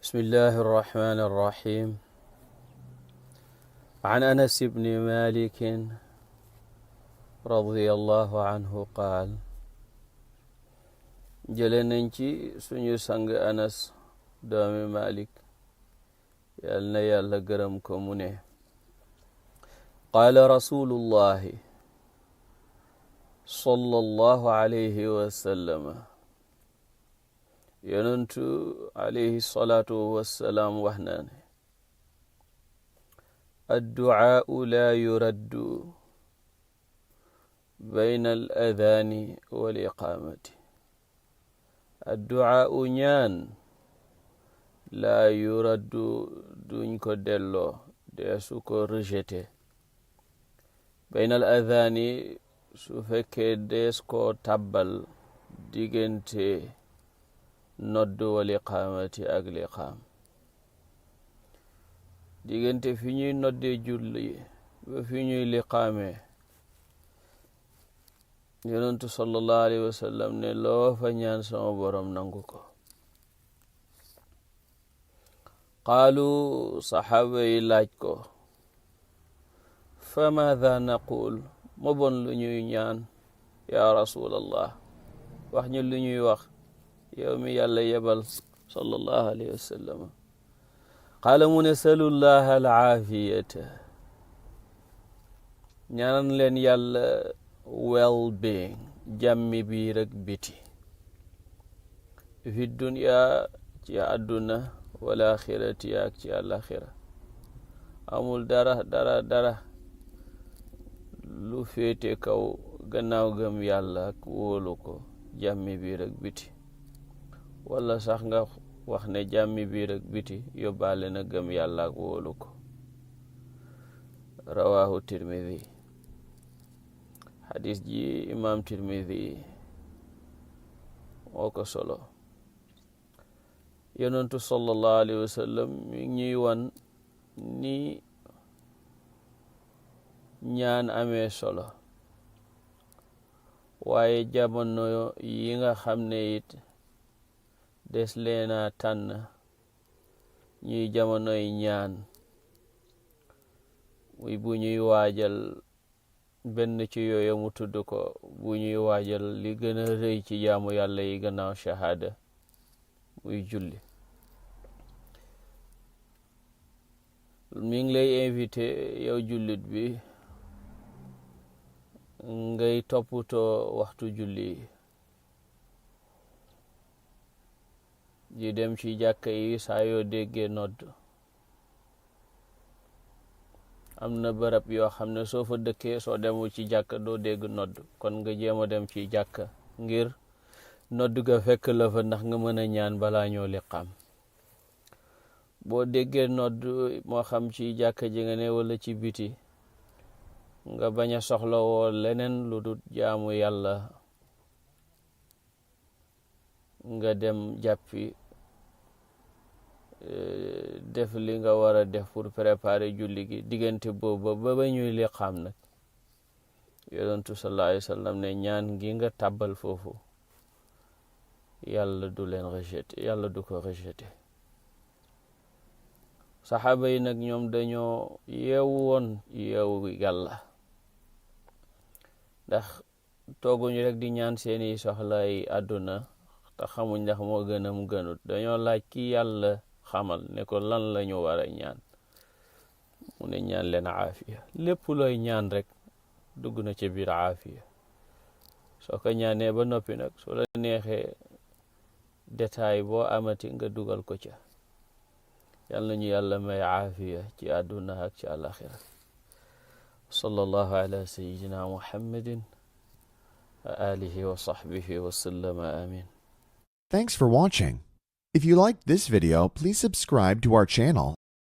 بسم الله الرحمن الرحيم. عن أنس بن مالك رضي الله عنه قال جلننجي سنو سنگ أنس دومي مالك يالنا يالا قرم كمونه قال رسول الله صلى الله عليه وسلم يننتو عليه الصلاة والسلام وحنانه الدعاء لا يرد بين الأذان والإقامة. الدعاء نيان لا يرد دونكو دلو ديسوكو رجته بين الأذان سوفك ديسكو تبال ديجنتي نود والإقامة أقل إقام diggante fi ñuy noddee julli ba fi ñuy liqaame yonentu sallallahu alayhi wa sallam ne loo fa ñaan sama borom nangu ko. qaalu saxaaba yi laaj ko fa maadha naqul mo bon lu ñuy ñaan ya rasulallah, wax ñu lu ñuy wax yow mi yàlla yebal sallallahu alayhi wa sallam. qaala mu ne salullaha alaafiyata, ñaan leen yàlla well-being, jàmmi biir ak biti, fi dunya ci àdduna wal axirati ak ci àlaxira. amul dara lu féete kaw gannaaw gëm yàlla ak wóolu ko, jàmmi biir ak biti, wala sax nga wax ne jàmmi biir ak biti yóbbaale na gëm yàlla ak wóolu ko. rawahu tirmidi. xadis ji imam tirmidi moo ko solo. yonentu sallallahu alayhi wa sallam mi ñuy wan ni ñaan amee solo, waaye jamono yi nga xam ne it des leena tànn ñuy jamonoy ñaan, muy bu ñuy waajal benn ci yooyu mu tudd ko, bu ñuy waajal li gën a rëy ci jaamu yàlla yi gannaaw shahada, muy julli. mi ngi lay invité yow jullit bi ngay toppatoo waxtu julli di dem ci jàkka yi saa yoo déggee nodd. am na barab yoo xam ne soo fa dëkkee soo demul ci jàkka doo dégg nodd, kon nga jéem a dem ci jàkka ngir nodd ga fekk la fa ndax nga mën a ñaan balaa ñoo liqaam. boo déggee nodd moo xam ci jàkka ji nga ne wala ci biti, nga bañ a soxla woo leneen lu dul jaamu yàlla, nga dem jàppi def li nga war a def pour préparer julli gi. diggante boobu ba ñuy liqaam nag yonentu sallallahu alayhi wa sallam ne ñaan gi nga tàbbal foofu yàlla du leen rejeté, yàlla du ko rejeté. saxaaba yi nag ñoom dañoo yeewu woon yeewu yàlla, ndax tooguñu rek di ñaan seeni soxlay àdduna te xamuñ ndax moo gën a mu gënut. dañoo laaj ki yàlla xamal ne ko lan la ñu war a ñaan. mu ne ñaan leen aafiya. lépp looy ñaan rek dugg na ci biir aafiya. soo ko ñaanee ba noppi nag soo la neexee détail boo amati nga dugal ko ca. yàlla nañu yàlla may aafiya ci àdduna ak ci àlaxira. sallallahu ala sayyidina muhammadin wa alihi wa sahbihi wa sallama amin. Thanks for watching. If you liked this video, please subscribe to our channel